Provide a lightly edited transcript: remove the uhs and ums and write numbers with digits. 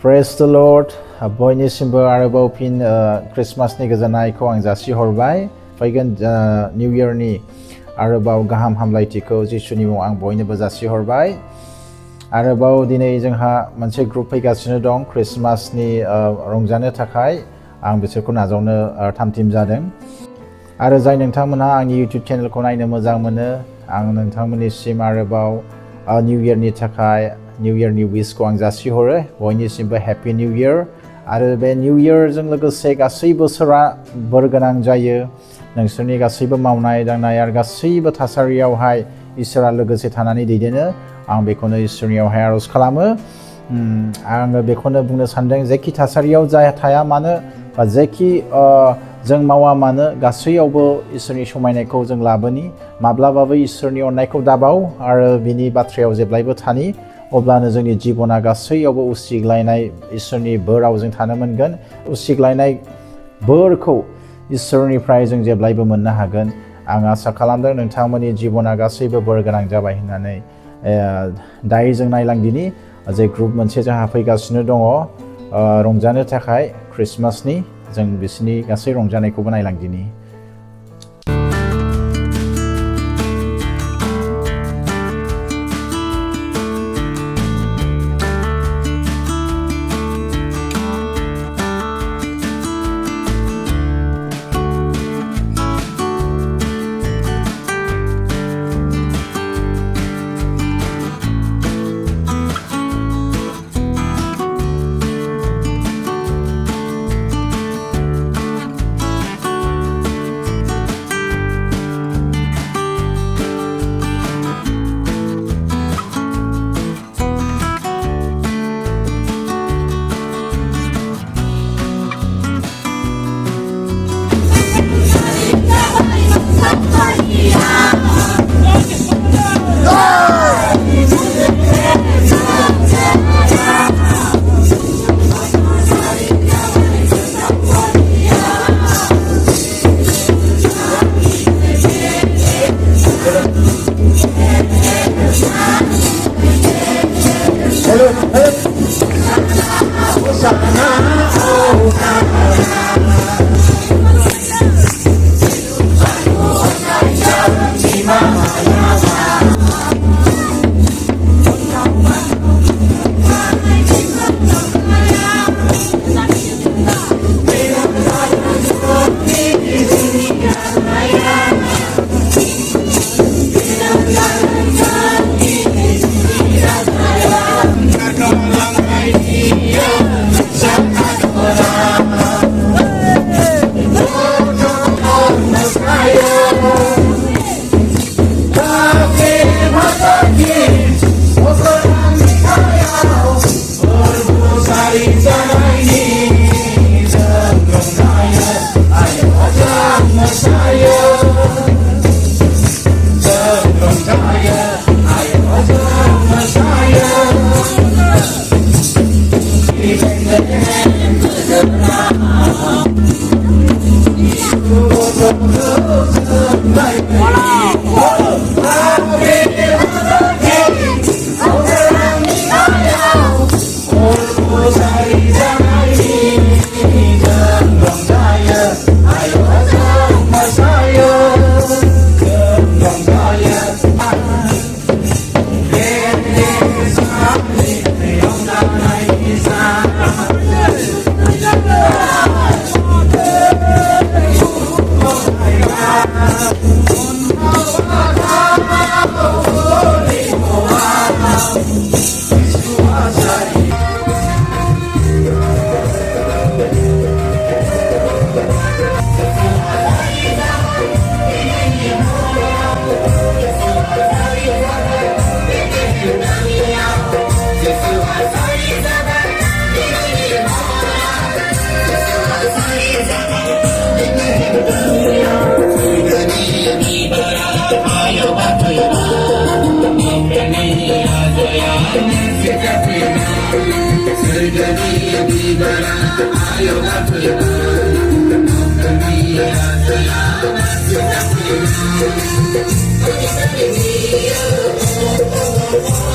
Praise the Lord. Bयनिसिमबो आरोबाव fin क्रिसमासनि गोजोननायखौ आं जासिहरबाय। फैगोन निउ इयरनि आरोबाव गाहाम हामलायथिखौ जिसुनि मुङाव आं बयनोबो जासिहरबाय। आरोबाव दिनै जोंहा मोनसे ग्रुप फैगासिनो दं क्रिसमासनि रंजानो थाखाय। आं बिसोरखौ नाजावनो थाम-थिम जादों। आरो जाय नोंथांमोनहा आंनि इउटिउब चेनेलखौ नायनो मोजां मोनो, आं नोंथांमोननिसिम आरोबाव निउ इयरनि थाखाय निउ इयरनि विशखौ आं जासिहरो। बयनिसिमबो हेपि निउ इयर। आरो बे निउ इयरजों लोगोसे गासै बोसोरा बोरगोनां जायो। नोंसोरनि गासैबो मावनाय दांनाय आरो गासैबो थासारियावहाय इसोरा लोगोसे थानानै दैदेनो। आं बेखौनो इसोरनियावहाय आरज खालामो। आङो बेखौनो बुंनो सानदों, जेखि थासारियाव थाया मानो बा जेखि जों मावा मानो, गासैयावबो इसोरनि समायनायखौ जों लाबोनि। माब्लाबाबो इसोरनि अननायखौ दाबाव आरो बिनि बाथ्रायाव जेब्लायबो थानि। अब्लानो जोंनि जिबना गासैयावबो उसिग्लायनाय इसोरनि बोराव जों थानो मोनगोन। उसिग्लायनाय बोरखौ इसोरनिफ्राय जों जेब्लायबो मोननो हागोन। आं आसा खालामदों नोंथांमोननि जिबना गासैबो बोर गोनां जाबाय होननानै। दायो जों नायलांदिनि जे ग्रुप मोनसे जोंहा फैगासिनो दङ रंजानो थाखाय क्रिसमासनि। जों बिसोरनि गासै रंजानायखौबो नायलांदिनि। Rongjanai Rongjanai